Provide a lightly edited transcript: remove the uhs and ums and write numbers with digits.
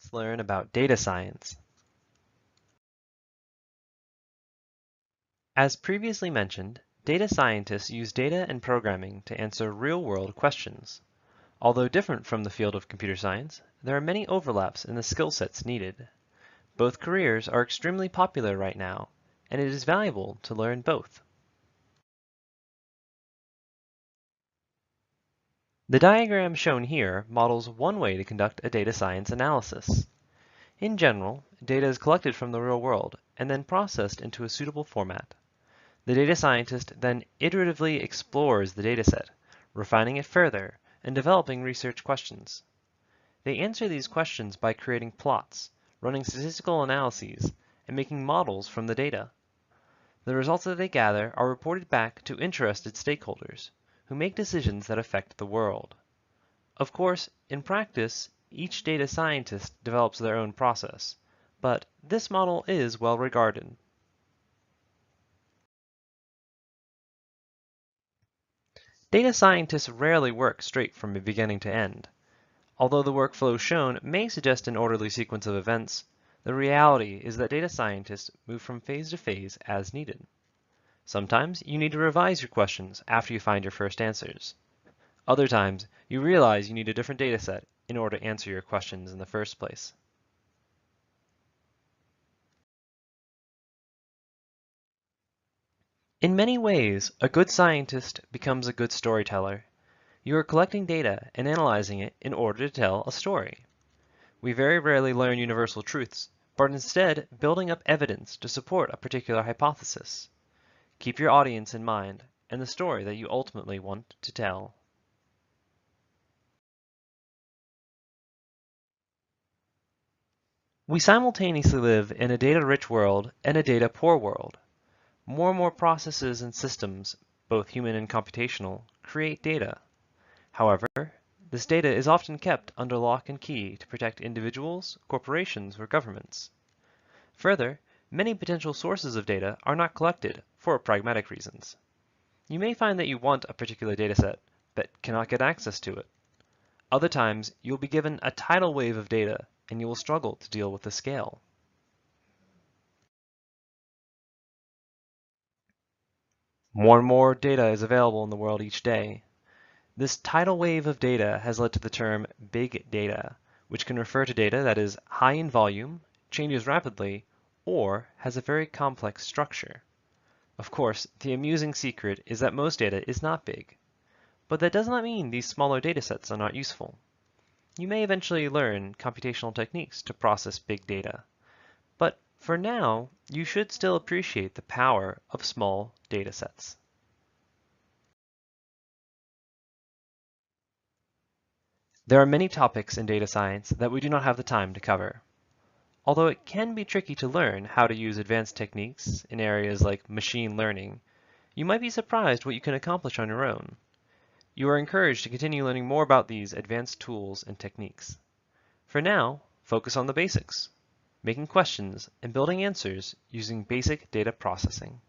Let's learn about data science. As previously mentioned, data scientists use data and programming to answer real-world questions. Although different from the field of computer science, there are many overlaps in the skill sets needed. Both careers are extremely popular right now, and it is valuable to learn both. The diagram shown here models one way to conduct a data science analysis. In general, data is collected from the real world and then processed into a suitable format. The data scientist then iteratively explores the dataset, refining it further and developing research questions. They answer these questions by creating plots, running statistical analyses, and making models from the data. The results that they gather are reported back to interested stakeholders, who make decisions that affect the world. Of course, in practice, each data scientist develops their own process, but this model is well regarded. Data scientists rarely work straight from beginning to end. Although the workflow shown may suggest an orderly sequence of events, the reality is that data scientists move from phase to phase as needed. Sometimes you need to revise your questions after you find your first answers. Other times, you realize you need a different data set in order to answer your questions in the first place. In many ways, a good scientist becomes a good storyteller. You are collecting data and analyzing it in order to tell a story. We very rarely learn universal truths, but instead building up evidence to support a particular hypothesis. Keep your audience in mind and the story that you ultimately want to tell. We simultaneously live in a data-rich world and a data-poor world. More and more processes and systems, both human and computational, create data. However, this data is often kept under lock and key to protect individuals, corporations, or governments. Further, many potential sources of data are not collected for pragmatic reasons. You may find that you want a particular dataset, but cannot get access to it. Other times, you'll be given a tidal wave of data, and you will struggle to deal with the scale. More and more data is available in the world each day. This tidal wave of data has led to the term big data, which can refer to data that is high in volume, changes rapidly, or has a very complex structure. Of course, the amusing secret is that most data is not big. But that does not mean these smaller datasets are not useful. You may eventually learn computational techniques to process big data. But for now, you should still appreciate the power of small datasets. There are many topics in data science that we do not have the time to cover. Although it can be tricky to learn how to use advanced techniques in areas like machine learning, you might be surprised what you can accomplish on your own. You are encouraged to continue learning more about these advanced tools and techniques. For now, focus on the basics, making questions and building answers using basic data processing.